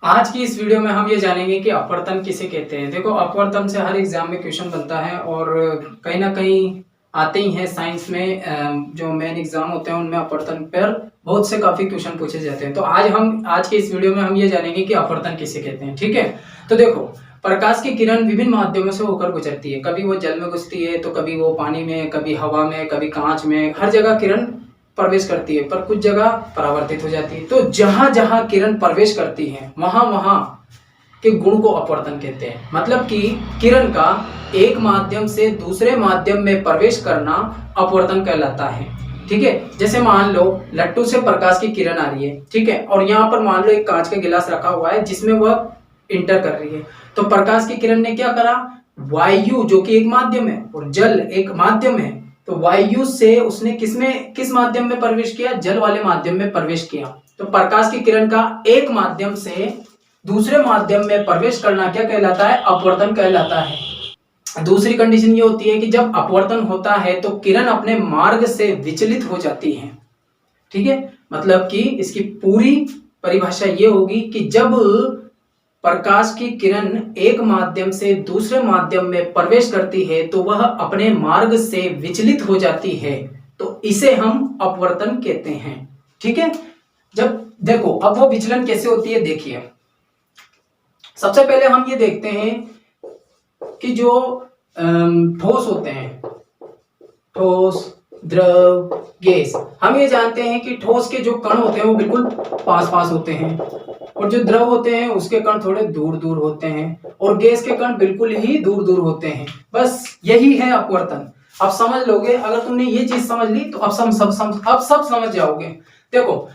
आज की इस वीडियो में हम ये जानेंगे कि अपवर्तन किसे कहते हैं। देखो, अपवर्तन से हर एग्जाम में क्वेश्चन बनता है और कहीं ना कहीं आते ही हैं। साइंस में जो मेन एग्जाम होते हैं उनमें अपवर्तन पर बहुत से काफी क्वेश्चन पूछे जाते हैं। तो आज के इस वीडियो में हम ये जानेंगे कि अपवर्तन किसे कहते हैं। ठीक है, तो देखो, प्रकाश की किरण विभिन्न माध्यमों से होकर गुजरती है। कभी वो जल में घुसती है, तो कभी वो पानी में, कभी हवा में, कभी कांच में, हर जगह किरण प्रवेश करती है, पर कुछ जगह परावर्तित हो जाती है। तो जहां जहां किरण प्रवेश करती है वहां वहां के गुण को अपवर्तन कहते हैं। मतलब कि किरण का एक माध्यम से दूसरे माध्यम में प्रवेश करना अपवर्तन कहलाता है। ठीक है, जैसे मान लो लट्टू से प्रकाश की किरण आ रही है, ठीक है, और यहाँ पर मान लो एक कांच का गिलास रखा हुआ है जिसमें वह इंटर कर रही है। तो प्रकाश की किरण ने क्या करा, वायु जो कि एक माध्यम है और जल एक माध्यम है, तो वायु से उसने किस माध्यम में प्रवेश किया, जल वाले माध्यम में प्रवेश किया। तो प्रकाश की किरण का एक माध्यम से दूसरे माध्यम में प्रवेश करना क्या कहलाता है, अपवर्तन कहलाता है। दूसरी कंडीशन ये होती है कि जब अपवर्तन होता है तो किरण अपने मार्ग से विचलित हो जाती है। ठीक है, मतलब कि इसकी पूरी परिभाषा ये होगी कि जब प्रकाश की किरण एक माध्यम से दूसरे माध्यम में प्रवेश करती है तो वह अपने मार्ग से विचलित हो जाती है, तो इसे हम अपवर्तन कहते हैं। ठीक है, जब देखो अब वो विचलन कैसे होती है, देखिए सबसे पहले हम ये देखते हैं कि जो ठोस होते हैं, ठोस, द्रव, गैस, हम ये जानते हैं कि ठोस के जो कण होते हैं वो बिल्कुल पास पास होते हैं और जो द्रव होते हैं उसके कण थोड़े दूर दूर होते हैं और गैस के कण बिल्कुल ही दूर दूर होते हैं। बस यही है अपवर्तन। अब समझ लोगे, अगर तुमने ये चीज समझ ली तो अब सब समझ जाओगे। देखो,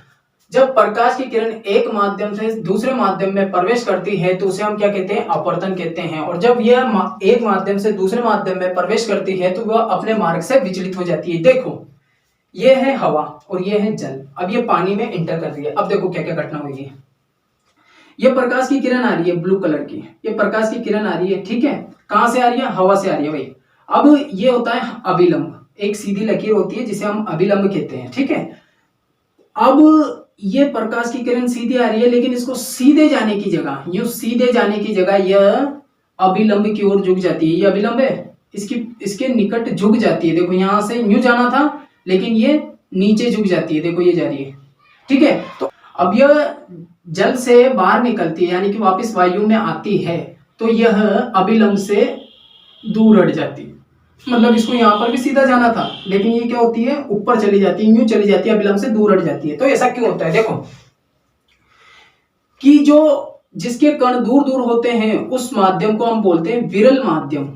जब प्रकाश की किरण एक माध्यम से दूसरे माध्यम में प्रवेश करती है तो उसे हम क्या कहते हैं, अपवर्तन कहते हैं। और जब यह एक माध्यम से दूसरे माध्यम में प्रवेश करती है तो वह अपने मार्ग से विचलित हो जाती है। देखो, ये है हवा और ये है जल, अब ये पानी में इंटर कर रही है। अब देखो क्या क्या घटना हुई। ये प्रकाश की किरण आ रही है ब्लू कलर की, ये प्रकाश की किरण आ रही है, ठीक है, कहां से आ रही है, हवा से आ रही है भाई। अब ये होता है अभिलंब, एक सीधी लकीर होती है जिसे हम अभिलंब कहते हैं। ठीक है, अब ये प्रकाश की किरण सीधी आ रही है लेकिन इसको सीधे जाने की जगह, यूं सीधे जाने की जगह यह अभिलंब की ओर झुक जाती है। ये अभिलंब है, इसके निकट झुक जाती है। देखो यहां से यूं जाना था लेकिन ये नीचे झुक जाती है, देखो ये जा रही है। ठीक है, तो अब यह जल से बाहर निकलती है यानी कि वापस वायु में आती है, तो यह अभिलंब से दूर हट जाती है। मतलब इसको यहां पर भी सीधा जाना था लेकिन ये क्या होती है, ऊपर चली जाती है, यूं चली जाती है, अभिलंब से दूर हट जाती है। तो ऐसा क्यों होता है, देखो कि जो जिसके कण दूर दूर होते हैं उस माध्यम को हम बोलते हैं विरल माध्यम,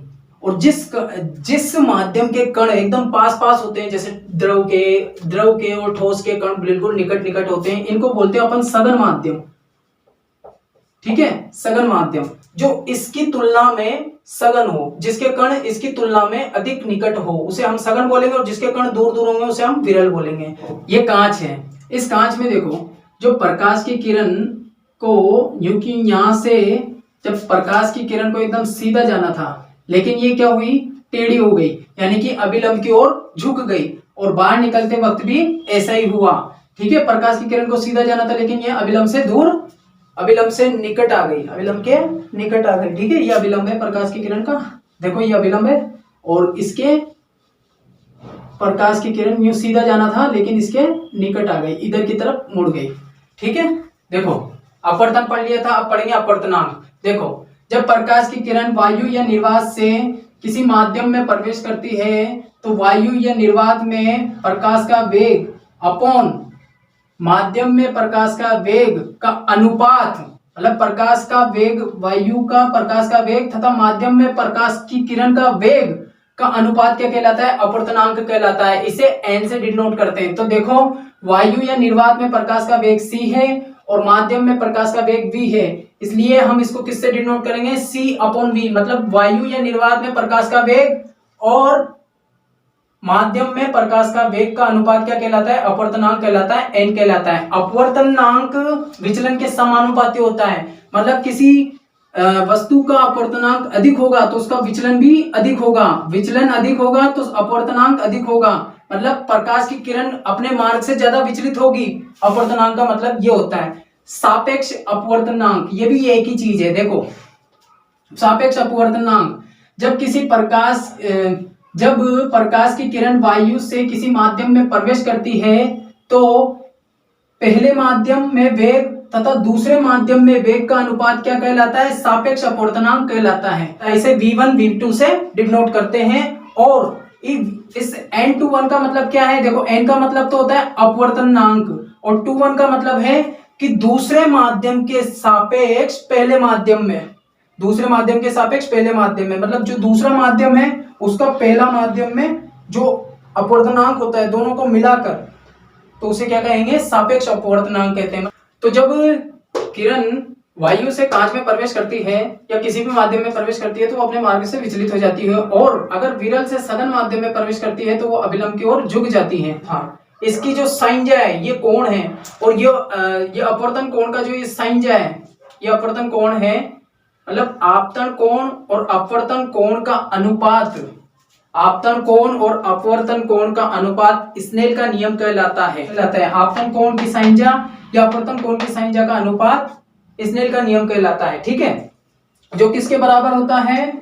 और जिस माध्यम के कण एकदम पास पास होते हैं, जैसे द्रव के और ठोस के कण बिल्कुल निकट निकट होते हैं, इनको बोलते हैं अपन सघन माध्यम। ठीक है, सघन माध्यम जो इसकी तुलना में सघन हो, जिसके कण इसकी तुलना में अधिक निकट हो उसे हम सघन बोलेंगे, और जिसके कण दूर दूर होंगे उसे हम विरल बोलेंगे। ये कांच है, इस कांच में देखो जो प्रकाश की किरण को यूं कि यहां से जब प्रकाश की किरण को एकदम सीधा जाना था लेकिन ये क्या हुई, टेढ़ी हो गई, यानी कि अभिलंब की ओर झुक गई, और बाहर निकलते वक्त भी ऐसा ही हुआ। ठीक है, प्रकाश की किरण को सीधा जाना था लेकिन ये अभिलंब से दूर, अभिलंब से निकट आ गई, अभिलंब के निकट आ गई। ठीक है, ये अभिलंब है प्रकाश की किरण का, देखो ये अभिलंब है, और इसके प्रकाश की किरण यूं सीधा जाना था लेकिन इसके निकट आ गई, इधर की तरफ मुड़ गई। ठीक है, देखो अपवर्तन पढ़ लिया था, अब पढ़ेंगे अपवर्तनांक। देखो, जब प्रकाश की किरण वायु या निर्वात से किसी माध्यम में प्रवेश करती है तो वायु या निर्वात में प्रकाश का वेग अपॉन माध्यम में प्रकाश का वेग का अनुपात, मतलब प्रकाश का वेग, वायु का प्रकाश का वेग तथा माध्यम में प्रकाश की किरण का वेग का अनुपात क्या कहलाता है, अपवर्तनांक कहलाता है। इसे n से डिनोट करते हैं। तो देखो, वायु या निर्वात में प्रकाश का वेग c है और माध्यम में प्रकाश का वेग v है, इसलिए हम इसको किससे डिनोट करेंगे, c अपॉन v। मतलब वायु या निर्वात में प्रकाश का वेग और माध्यम में प्रकाश का वेग का अनुपात क्या कहलाता है, अपवर्तनांक कहलाता है, n कहलाता है। अपवर्तनांक विचलन के समानुपाती होता है, मतलब किसी वस्तु का अपवर्तनांक अधिक होगा तो उसका विचलन भी अधिक होगा, विचलन अधिक होगा तो अपवर्तनांक अधिक होगा। मतलब प्रकाश की किरण अपने मार्ग से ज्यादा विचलित होगी, अपवर्तनांक का मतलब ये होता है। सापेक्ष अपवर्तनांक, ये भी एक ही चीज है। देखो सापेक्ष अपवर्तनांक, जब प्रकाश की किरण वायु से किसी माध्यम में प्रवेश करती है तो पहले माध्यम में वेग तथा दूसरे माध्यम में वेग का अनुपात क्या कहलाता है? सापेक्ष अपवर्तनांक कहलाता है। इसे v1 v2 से डिनोट करते हैं। और इस n21 का मतलब क्या है? देखो n का मतलब तो होता है अपवर्तनांक और 21 का मतलब है कि दूसरे माध्यम के सापेक्ष पहले माध्यम में, दूसरे माध्यम के सापेक्ष पहले माध्यम में, मतलब जो दूसरा माध्यम है उसका पहला माध्यम में जो अपवर्तनांक होता है दोनों को मिलाकर, तो उसे क्या कहेंगे? सापेक्ष अपवर्तनांक कहते हैं। तो जब किरण वायु से कांच में प्रवेश करती है या किसी भी माध्यम में प्रवेश करती है तो वो अपने मार्ग से विचलित हो जाती है, और अगर विरल से सघन माध्यम में प्रवेश करती है तो वो अभिलंब की ओर झुक जाती है। हाँ, इसकी जो संज्ञा है ये कोण है, और ये अपवर्तन कोण का जो ये संज्ञा है, ये अपवर्तन कोण है, मतलब आपतन कोण और अपवर्तन कोण का अनुपात, आपतन कोण और अपवर्तन कोण का अनुपात स्नेल का नियम कहलाता है। आपतन कोण की संज्ञा या अपवर्तन कोण की संज्ञा का अनुपात स्नेल का नियम कहलाता है। ठीक है, जो किसके बराबर होता है?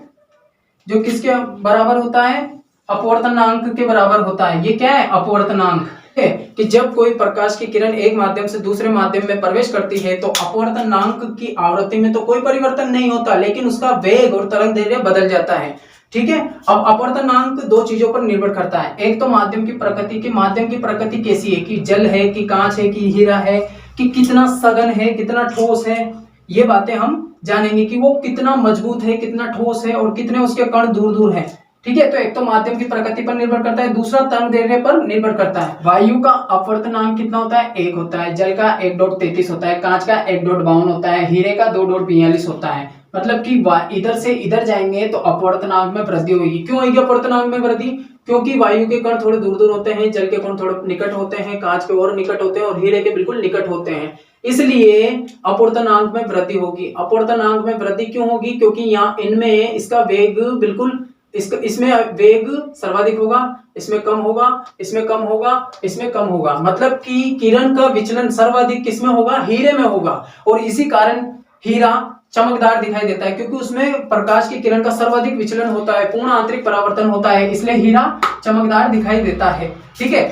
जो किसके बराबर होता है? अपवर्तनांक के बराबर होता है। ये क्या है? अपवर्तनांक है कि जब कोई प्रकाश की किरण एक माध्यम से दूसरे माध्यम में प्रवेश करती है तो अपवर्तनांक की आवृत्ति में तो कोई परिवर्तन नहीं होता, लेकिन उसका वेग और तरंग दैर्ध्य बदल जाता है। ठीक है, अब अपवर्तनांक दो चीजों पर निर्भर करता है। एक तो माध्यम की प्रकृति, की माध्यम की प्रकृति कैसी है, कि जल है, कि कांच है, कि हीरा है, कि कितना सघन है, कितना ठोस है, ये बातें हम जानेंगे कि वो कितना मजबूत है, कितना ठोस है और कितने उसके कण दूर दूर हैं। ठीक है, तो एक तो माध्यम की प्रकृति पर निर्भर करता है, दूसरा तरंग दैर्ध्य पर निर्भर करता है। वायु का अपवर्तनांक कितना होता है? 1 होता है, जल का 1.33 होता है, कांच का 1.52 होता है, हीरे का 2.42 होता है। मतलब कि इधर से इधर जाएंगे तो अपवर्तनांक में वृद्धि होगी। क्यों होगी अपवर्तनांक में वृद्धि? क्योंकि वायु के कण थोड़े दूर दूर होते हैं, जल के कण थोड़े निकट होते हैं, कांच के और निकट होते हैं और हीरे के बिल्कुल निकट होते हैं, इसलिए अपवर्तनांक में वृद्धि होगी। अपवर्तनांक में वृद्धि क्यों होगी? क्योंकि यहाँ इनमें इसका वेग बिल्कुल इसमें वेग सर्वाधिक होगा, इसमें कम होगा, इसमें कम होगा, इसमें कम होगा। मतलब कि किरण का विचलन सर्वाधिक किसमें होगा? हीरे में होगा। और इसी कारण हीरा चमकदार दिखाई देता है, क्योंकि उसमें प्रकाश की किरण का सर्वाधिक विचलन होता है, पूर्ण आंतरिक परावर्तन होता है, इसलिए हीरा चमकदार दिखाई देता है। ठीक है,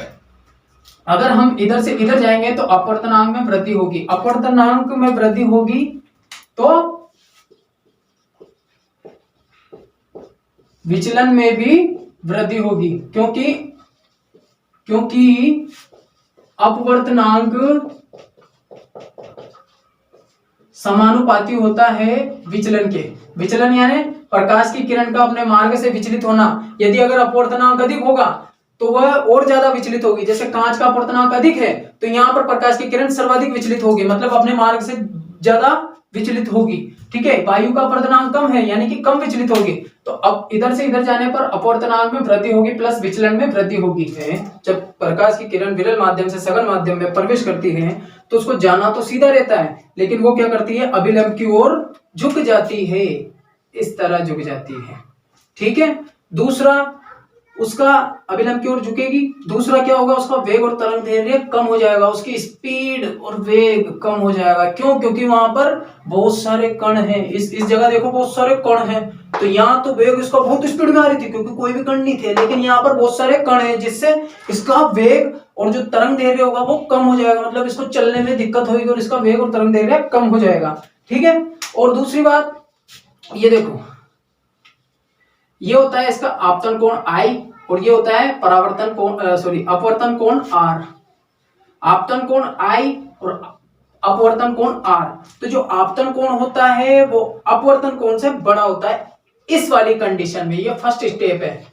अगर हम इधर से इधर जाएंगे तो अपवर्तनांक में वृद्धि होगी। अपवर्तनांक में वृद्धि होगी तो विचलन में भी वृद्धि होगी, क्योंकि अपवर्तनांक समानुपाती होता है विचलन के। विचलन यानी प्रकाश की किरण का अपने मार्ग से विचलित होना। यदि अगर अपवर्तनांक अधिक होगा तो वह और ज्यादा विचलित होगी। जैसे कांच का अपवर्तनांक अधिक है तो यहाँ पर प्रकाश की किरण सर्वाधिक विचलित होगी, मतलब अपने मार्ग से ज्यादा विचलित होगी। ठीक है, वायु का अपवर्तनांक कम है यानी कि कम विचलित होगी। तो अब इधर से इधर जाने पर अपवर्तनांक में वृद्धि होगी प्लस विचलन में वृद्धि होगी। जब प्रकाश की किरण विरल माध्यम से सघन माध्यम में प्रवेश करती है तो उसको जाना तो सीधा रहता है, लेकिन वो क्या करती है? अभिलंब की ओर झुक जाती है, इस तरह झुक जाती है। ठीक है, दूसरा उसका अभिलंब की ओर झुकेगी। दूसरा क्या होगा? उसका वेग और तरंग दैर्ध्य कम हो जाएगा, उसकी स्पीड और वेग कम हो जाएगा। क्यों? क्योंकि वहां पर बहुत सारे कण हैं। इस जगह देखो बहुत सारे कण हैं, तो यहाँ तो वेग इसका बहुत स्पीड में आ रही थी क्योंकि कोई भी कण नहीं थे, लेकिन यहाँ पर बहुत सारे कण हैं जिससे इसका वेग और जो तरंग दैर्ध्य होगा वो कम हो जाएगा, मतलब इसको चलने में दिक्कत होगी और इसका वेग और तरंग दैर्ध्य कम हो जाएगा। ठीक है, और दूसरी बात ये देखो, ये होता है इसका आपतन कोण I और ये होता है परावर्तन कोण अपवर्तन कोण R। आपतन कोण I और अपवर्तन कोण R। तो जो आपतन कोण होता है वो अपवर्तन कोण से बड़ा होता है इस वाली कंडीशन में। ये फर्स्ट स्टेप है,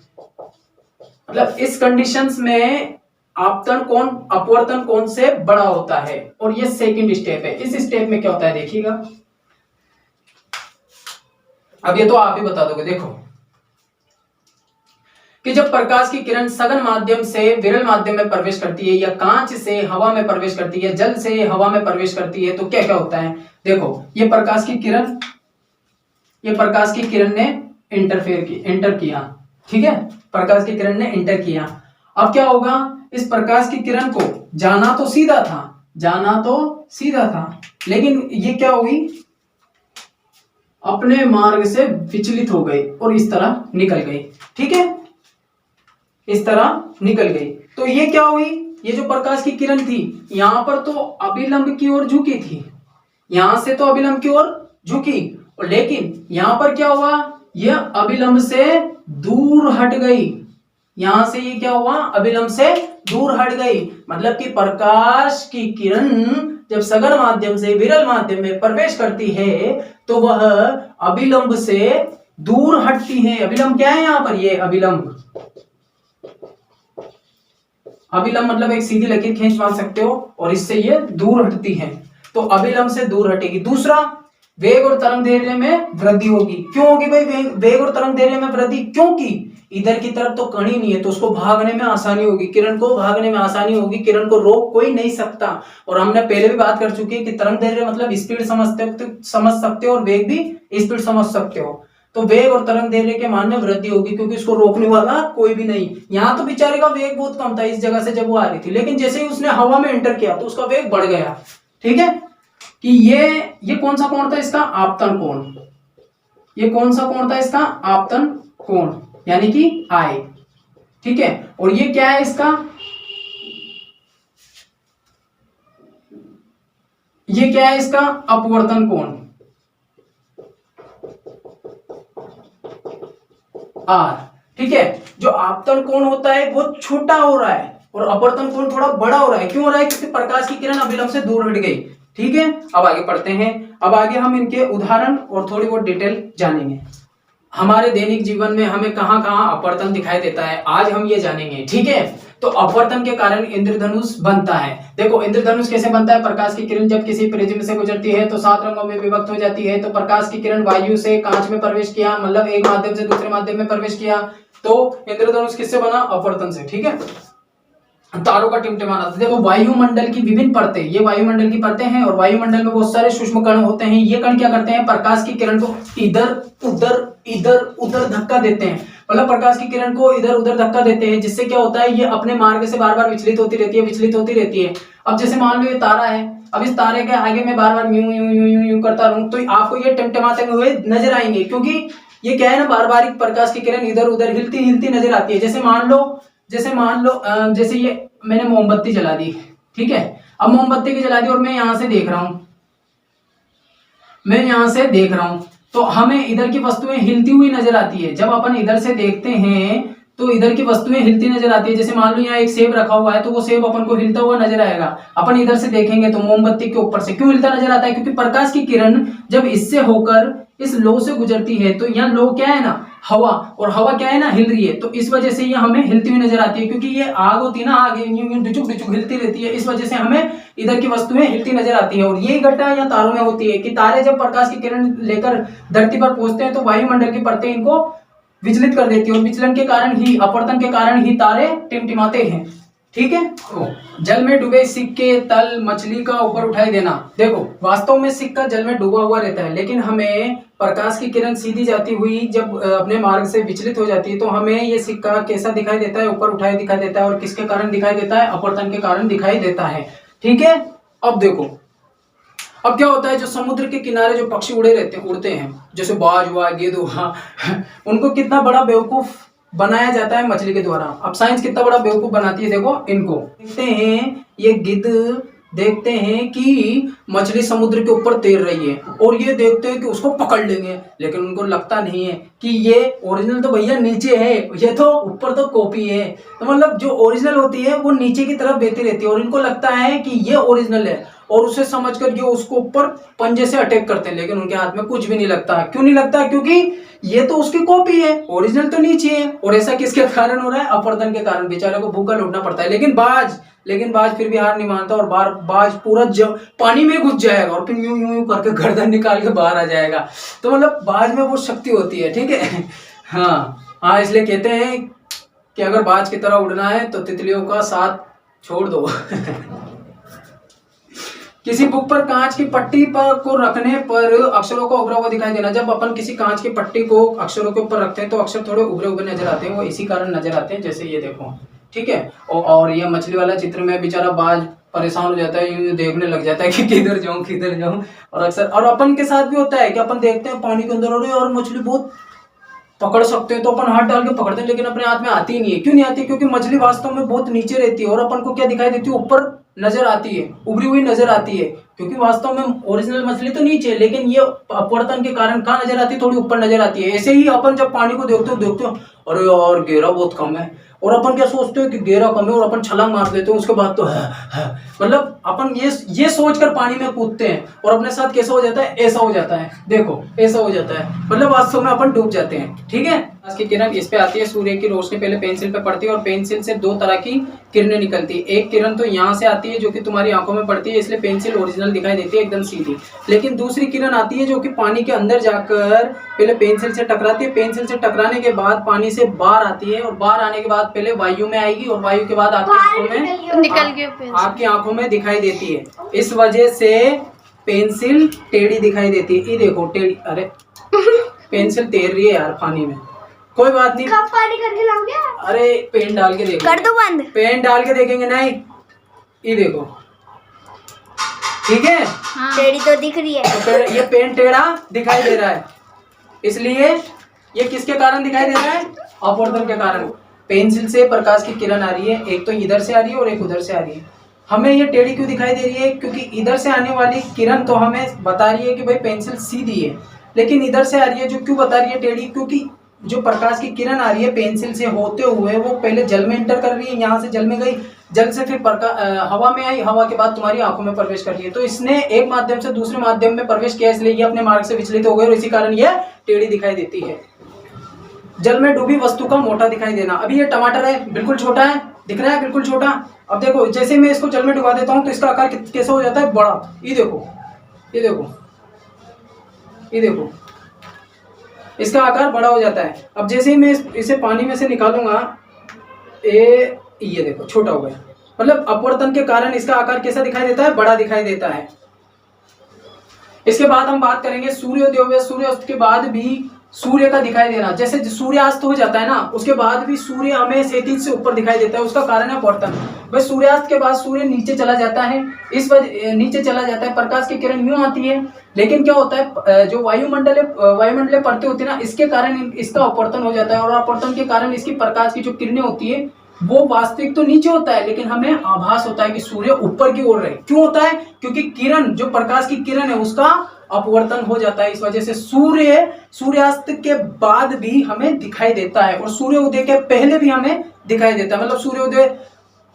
मतलब इस कंडीशंस में आपतन कोण अपवर्तन कोण से बड़ा होता है, और ये सेकंड स्टेप है। इस स्टेप में क्या होता है देखिएगा, अब ये तो आप ही बता दोगे। देखो कि जब प्रकाश की किरण सघन माध्यम से विरल माध्यम में प्रवेश करती है या कांच से हवा में प्रवेश करती है, जल से हवा में प्रवेश करती है, तो क्या क्या होता है? देखो ये प्रकाश की किरण ने एंटर किया। ठीक है, प्रकाश की किरण ने एंटर किया। अब क्या होगा? इस प्रकाश की किरण को जाना तो सीधा था, जाना तो सीधा था, लेकिन ये क्या हुई, अपने मार्ग से विचलित हो गई और इस तरह निकल गई। ठीक है, इस तरह निकल गई। तो ये क्या हुई, ये जो प्रकाश की किरण थी यहां पर तो अभिलंब की ओर झुकी थी, यहां से तो अभिलंब की ओर झुकी, और लेकिन यहां पर क्या हुआ, यह अभिलंब से दूर हट गई। यहां से ये क्या हुआ, अभिलंब से दूर हट गई। मतलब कि प्रकाश की किरण जब सघन माध्यम से विरल माध्यम में प्रवेश करती है तो वह अभिलंब से दूर हटती है। अभिलंब क्या है यहां पर, ये अभिलंब, अभिलंब मतलब एक सीधी लकीर खींच मान सकते हो, और इससे ये दूर हटती है, तो अभिलंब से दूर हटेगी। दूसरा, वेग और तरंग दैर्ध्य में वृद्धि होगी। क्यों होगी भाई वेग और तरंग दैर्ध्य में वृद्धि, क्योंकि इधर की तरफ तो कण ही नहीं है, तो उसको भागने में आसानी होगी, किरण को भागने में आसानी होगी, किरण को रोक कोई नहीं सकता। और हमने पहले भी बात कर चुकी है कि तरंग दैर्ध्य मतलब स्पीड समझ सकते हो और वेग भी स्पीड समझ सकते हो। तो वेग और तरंग दैर्ध्य के मान में वृद्धि होगी, क्योंकि इसको रोकने वाला कोई भी नहीं। यहाँ तो बेचारे का वेग बहुत कम था इस जगह से जब वो आ रही थी, लेकिन जैसे ही उसने हवा में एंटर किया तो उसका वेग बढ़ गया। ठीक है, कि ये कौन सा कोण था इसका, आपतन कोण। ये कौन सा कोण था इसका, आपतन कोण, यानी कि आई। ठीक है, और ये क्या है इसका, ये क्या है इसका, अपवर्तन कोण, आर। ठीक है, जो आपतन कोण होता है वो छोटा हो रहा है और अपवर्तन कोण थोड़ा बड़ा हो रहा है। क्यों हो रहा है, क्योंकि प्रकाश की किरण अभिलंब से दूर हट गई। ठीक है, अब आगे पढ़ते हैं। अब आगे हम इनके उदाहरण और थोड़ी बहुत डिटेल जानेंगे। हमारे दैनिक जीवन में हमें कहां कहां अपवर्तन दिखाई देता है, आज हम ये जानेंगे। ठीक है, तो अपवर्तन के कारण इंद्रधनुष बनता है। देखो इंद्रधनुष कैसे बनता है, प्रकाश की किरण जब किसी प्रिज्म से गुजरती है तो 7 रंगों में विभक्त हो जाती है। तो प्रकाश की किरण वायु से कांच में प्रवेश किया, मतलब एक माध्यम से दूसरे माध्यम में प्रवेश किया, तो इंद्रधनुष किससे बना, अपवर्तन से। ठीक है, तारों का टिमटिमाना। देखो वायुमंडल की विभिन्न परतें, ये वायुमंडल की परतें हैं, और वायुमंडल में बहुत सारे सूक्ष्म कण होते हैं। ये कण क्या करते हैं, प्रकाश की किरण को इधर उधर धक्का देते हैं, मतलब प्रकाश की किरण को इधर उधर धक्का देते हैं, जिससे क्या होता है, ये अपने मार्ग से बार बार विचलित होती रहती है। अब जैसे मान लो ये तारा है, अब इस तारे के आगे मैं बार बार यूं यूं यूं यूं यूं करता रहूं तो आपको ये टिमटिमाते हुए नजर आएंगे, क्योंकि ये क्या है ना, बार बार प्रकाश की किरण इधर उधर हिलती नजर आती है। जैसे मान लो जैसे ये मैंने मोमबत्ती जला दी। ठीक है, अब मोमबत्ती की जला दी और मैं यहां से देख रहा हूं, तो हमें इधर की वस्तुएं हिलती हुई नजर आती है। जब अपन इधर से देखते हैं तो इधर की वस्तुएं हिलती नजर आती है। जैसे मान लो यहाँ एक सेब रखा हुआ है तो वो सेब अपन को हिलता हुआ नजर आएगा। अपन इधर से देखेंगे तो मोमबत्ती के ऊपर से क्यों हिलता नजर आता है, क्योंकि प्रकाश की किरण जब इससे होकर इस लो से गुजरती है तो यहाँ लो क्या है ना, हवा, और हवा क्या है ना, हिल रही है, तो इस वजह से ये हमें हिलती हुई नजर आती है। क्योंकि ये आग होती है ना, आग डिचुक डिचुक हिलती रहती है, इस वजह से हमें इधर की वस्तुएं हिलती नजर आती है। और यही घटना यहाँ तारों में होती है कि तारे जब प्रकाश की किरण लेकर धरती पर पहुंचते हैं तो वायुमंडल की परतें इनको विचलित कर देती है, और विचलन के कारण ही, अपवर्तन के कारण ही तारे टिमटिमाते हैं। ठीक है, तो जल में डूबे सिक्के तल मछली का ऊपर उठाई देना। देखो वास्तव में सिक्का जल में डूबा हुआ रहता है, लेकिन हमें प्रकाश की किरण सीधी जाती हुई जब अपने मार्ग से विचलित हो जाती है तो हमें ये सिक्का कैसा दिखाई देता है, ऊपर उठाए दिखाई देता है। और किसके कारण दिखाई देता है, अपवर्तन के कारण दिखाई देता है। ठीक है, अब देखो अब क्या होता है, जो समुद्र के किनारे जो पक्षी उड़ते हैं जैसे बाज हुआ, गिद्ध हुआ, उनको कितना बड़ा बेवकूफ बनाया जाता है मछली के द्वारा। अब साइंस कितना बड़ा बेवकूफ बनाती है, देखो इनको देखते हैं, ये गिद्ध देखते हैं कि मछली समुद्र के ऊपर तैर रही है और ये देखते हैं कि उसको पकड़ लेंगे, लेकिन उनको लगता नहीं है कि ये ओरिजिनल तो भैया नीचे है, ये तो ऊपर तो कॉपी है। तो मतलब जो ओरिजिनल होती है वो नीचे की तरफ बहती रहती है और इनको लगता है कि ये ओरिजिनल है, और उसे समझ कर ये उसको ऊपर पंजे से अटैक करते हैं, लेकिन उनके हाथ में कुछ भी नहीं लगता। क्यों नहीं लगता, क्योंकि ये तो उसकी कॉपी है, ओरिजिनल तो नीचे है। और ऐसा किसके कारण हो रहा है, अपवर्तन के कारण। बेचारे को भूखा लौटना पड़ता है। लेकिन बाज फिर भी हार नहीं मानता और बाज पूरा जब पानी में घुस जाएगा और फिर यूं यूं करके गर्दन निकाल के बाहर आ जाएगा। तो मतलब बाज में वो शक्ति होती है। ठीक है, हाँ, इसलिए कहते हैं कि अगर बाज की तरह उड़ना है तो तितलियों का साथ छोड़ दो। किसी बुक पर कांच की पट्टी पर को रखने पर अक्षरों को उभरा हुआ दिखाई देना। जब अपन किसी कांच की पट्टी को अक्षरों के ऊपर रखते हैं तो अक्षर थोड़े उभरे उभरे नजर आते हैं, वो इसी कारण नजर आते हैं, जैसे ये देखो। ठीक है, और ये मछली वाला चित्र में बेचारा बाज परेशान हो जाता है, यूं देखने लग जाता है कि किधर जाऊं। और अक्सर और अपन के साथ भी होता है कि अपन देखते हैं पानी के अंदर हो रहे और मछली बहुत पकड़ सकते हैं तो अपन हाथ डाल के पकड़ते हैं, लेकिन अपने हाथ में आती ही नहीं है। क्यों नहीं आती? क्योंकि मछली वास्तव में बहुत नीचे रहती है और अपन को क्या दिखाई देती है? ऊपर नजर आती है, उभरी हुई नजर आती है। क्योंकि वास्तव में ओरिजिनल मछली तो नीचे है, लेकिन ये अपवर्तन के कारण कहाँ नजर आती है? थोड़ी ऊपर नजर आती है। ऐसे ही अपन जब पानी को देखते हो अरे यार गहरा बहुत कम है, और अपन क्या सोचते हो कि गहरा कम है और अपन छलांग मार देते हो, उसके बाद तो है। मतलब अपन ये सोचकर पानी में कूदते हैं और अपने साथ कैसा हो जाता है? ऐसा हो जाता है, देखो ऐसा हो जाता है, मतलब वास्तव में अपन डूब जाते हैं। ठीक है, आज की किरण इस पे आती है, सूर्य की रोशनी पहले पेंसिल पे पड़ती है और पेंसिल से दो तरह की किरणें निकलती है। एक किरण तो यहाँ से आती है जो कि तुम्हारी आंखों में पड़ती है, इसलिए पेंसिल ओरिजिनल दिखाई देती है एकदम सीधी। लेकिन दूसरी किरण आती है जो कि पानी के अंदर जाकर पहले पेंसिल से टकराती है, पेंसिल से टकराने के बाद पानी से बाहर आती है, और बाहर आने के बाद पहले वायु में आएगी और वायु के बाद आपकी आंखों में दिखाई देती है। इस वजह से पेंसिल टेढ़ी दिखाई देती है। ये देखो टेढ़ी, अरे पेंसिल तैर रही है यार पानी में, कोई बात नहीं। कब पानी करके लाओगे? अरे पेन डाल के देखेंगे, कर दो बंद। पेन डाल के देखेंगे। नहीं, ये देखो, ठीक है। हाँ। टेढ़ी तो दिख रही है, तो ये पेन टेढ़ा दिखाई दे रहा है, इसलिए ये किसके कारण दिखाई दे रहा है? अपवर्तन के कारण। पेंसिल से प्रकाश की किरण आ रही है, एक तो इधर से आ रही है और एक उधर से आ रही है। हमें ये टेढ़ी क्यों दिखाई दे रही है? क्योंकि इधर से आने वाली किरण तो हमें बता रही है कि भाई पेंसिल सीधी है, लेकिन इधर से आ रही है जो क्यों बता रही है टेढ़ी? क्योंकि जो प्रकाश की किरण आ रही है पेंसिल से होते हुए वो पहले जल में एंटर कर रही है, यहाँ से जल में गई, जल से फिर हवा में आई, हवा के बाद तुम्हारी आंखों में प्रवेश कर रही है। तो इसने एक माध्यम से दूसरे माध्यम में प्रवेश किया, इसलिए ये अपने मार्ग से विचलित हो गए और इसी कारण यह टेढ़ी दिखाई देती है। जल में डूबी वस्तु का मोटा दिखाई देना। अभी ये टमाटर है, बिल्कुल छोटा है, दिख रहा है बिल्कुल छोटा। अब देखो जैसे मैं इसको जल में डुबा देता हूँ तो इसका आकार कैसा हो जाता है? बड़ा। ये देखो, ये देखो, ये देखो, इसका आकार बड़ा हो जाता है। अब जैसे ही मैं इसे पानी में से निकालूंगा, ये देखो छोटा हो गया। मतलब अपवर्तन के कारण इसका आकार कैसा दिखाई देता है? बड़ा दिखाई देता है। इसके बाद हम बात करेंगे सूर्योदय व सूर्यास्त के बाद भी सूर्य का दिखाई देना। जैसे सूर्यास्त हो जाता है ना, उसके बाद भी सूर्य हमें क्षैतिज से ऊपर दिखाई देता है, उसका कारण है अपवर्तन। वह सूर्यास्त के बाद सूर्य नीचे चला जाता है, इस वजह नीचे चला जाता है, प्रकाश की किरण यूं आती है, लेकिन क्या होता है जो वायुमंडलीय परतें होती है ना, इसके कारण इसका अपवर्तन हो जाता है, और अपवर्तन के कारण इसकी प्रकाश की जो किरणें होती है वो वास्तविक तो नीचे होता है, लेकिन हमें आभास होता है कि सूर्य ऊपर की ओर रहे। क्यों होता है? क्योंकि किरण, जो प्रकाश की किरण है, उसका अपवर्तन हो जाता है। इस वजह से सूर्यास्त के बाद भी हमें दिखाई देता है और सूर्योदय के पहले भी हमें दिखाई देता है। मतलब सूर्योदय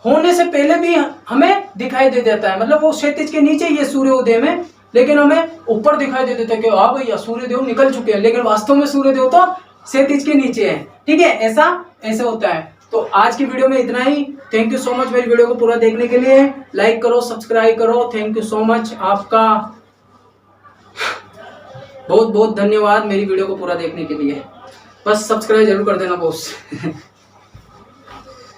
होने से पहले भी हमें दिखाई दे देता है, मतलब वो क्षैतिज के नीचे ही है सूर्योदय में, लेकिन हमें ऊपर दिखाई दे देता है कि हाँ भैया सूर्यदेव निकल चुके हैं, लेकिन वास्तव में सूर्यदेव तो क्षैतिज के नीचे है। ठीक है, ऐसा होता है। तो आज की वीडियो में इतना ही। थैंक यू सो मच मेरी वीडियो को पूरा देखने के लिए। लाइक करो, सब्सक्राइब करो। थैंक यू सो मच, आपका बहुत बहुत धन्यवाद मेरी वीडियो को पूरा देखने के लिए। बस सब्सक्राइब जरूर कर देना बॉस।